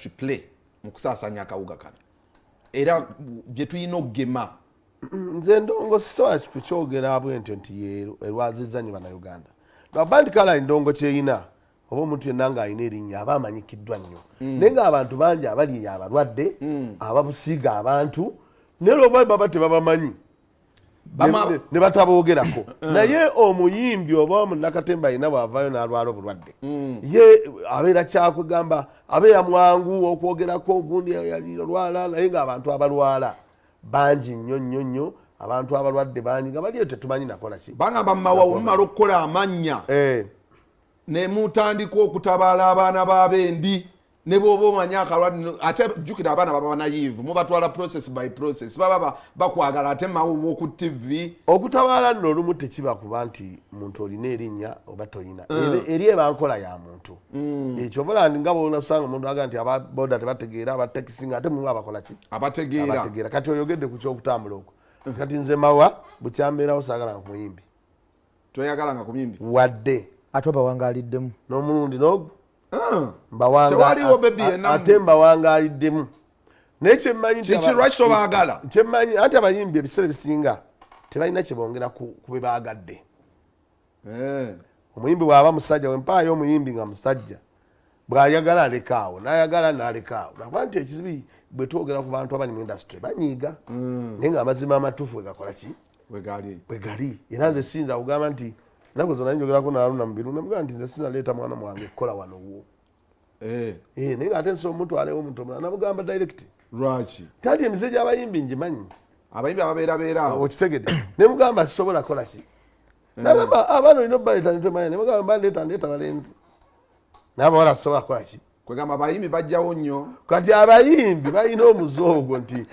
industry play mu kusaasanya akawuga kano era bye tulina okugema. Nze ndongo sisobola kukyogera bwentyo nti erwazizza nnyo bannayuganda lwabandi kala endongo kyeyina oba omuntu yenna ng'alina erinnya aba amanyikiddwa nnyo naye ng'abantu bangi abali abalwadde ababusiiga abantu naye lwoba baba tebabamanyi ne bataboogerako naye omuyimbi oba omunnakatemba alina bw'avaayo n'alwala obulwadde ye abeera kyakwegamba abeera mwangu okwogerako ogundi yalwala naye ng'abantu abalwala bangi nnyo abantu abalwadde bangi nga baliyo tetumanyi nakola ki bagamba Mawa omumala okukola amannya ne mutandika okutabaala abaana b'abendi ne bw'oba omanyi akalwadde ate jjukira abaana baba nayivu mubatwala process by process baba bakwagala ate Mawa ku TV okutabaala nno olumu tekiba kuba nti muntu olina erinnya oba tolina eri eba nkola ya muntu ekyo bulandi nga bw'onasanga omuntu aga nti ababoda tebategeera abatakisi nga ate mu abakola ki abategeera kati oyogedde ku kyokutambula okwo kati nze Mawa bukyambeerawo saagala nga ku muyimbi toyagala nga ku muyimbi wadde ate obawangaliddemu n'omulundi n'ogwo ate mbawangaliddemu naye kyemmanyi kyemmanyi anti abayimbi ebiseera ebisinga tebalina kyebongera ku be baagadde omuyimbi bw'aba musajja wempaayo omuyimbi nga musajja bw'ayagala alekaawo n'ayagala n'alekaawo nakuba nti ekizibi bwe twogera ku bantu abali mu industry banyiiga naye ng'amazima amatuufu wegakola ki wegali era nze sinza kugamba nti nako zona njogerako na Harun Mubiru namugamba nti nze sinaleeta mwana mwange kukola wano wo naye ate nsobola omutwalewo omuntu omulala namugamba direct lwaki tanti emize gy'abayimbi ngimanyi abayimbi ababeerabeerawo okitegedde ne mugamba sisobola kola ki nagamba abaana olina obaleeta netomanya ne mugamba bandeeta ndeeta balenzi nabawala sisobola kola ki kwegamba abayimbi bajjawo nnyo kati abayimbi balina omuzoogo nti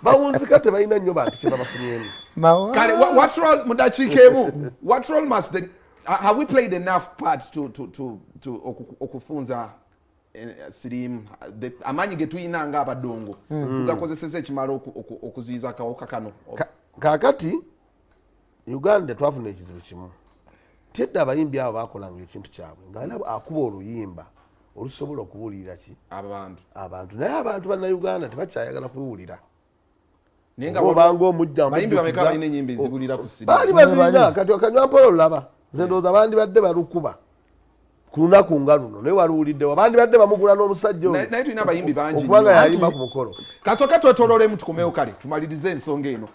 bawunzika tebalina nnyo bantu kye babafunyemu kale what role mudakiika emu what role must the have we played enough part to okufunza sirimu amaanyi ge tuyina nga abadongo tugakozeseza ekimala okuziyiza akawuka kano kaakati Uganda twafuna ekizibu kimu tedda abayimbi abo bakolanga ekintu kyabwe nga akuba oluyimba olusobola okubuulira ki abantu naye abantu bannayuganda tebakyayagala kubuulira obanga omujja baali bazirina kati okanywampolo olulaba nze ndowooza abandi badde balukuba ku lunaku nga luno naye waluwuliddewo abandi badde bamugula n'omusajja naye tulina abayimbi bangi okubanga yayimba ku mukolo kasooka twetoloolemu tukomewo kale tumalirize ensonga eno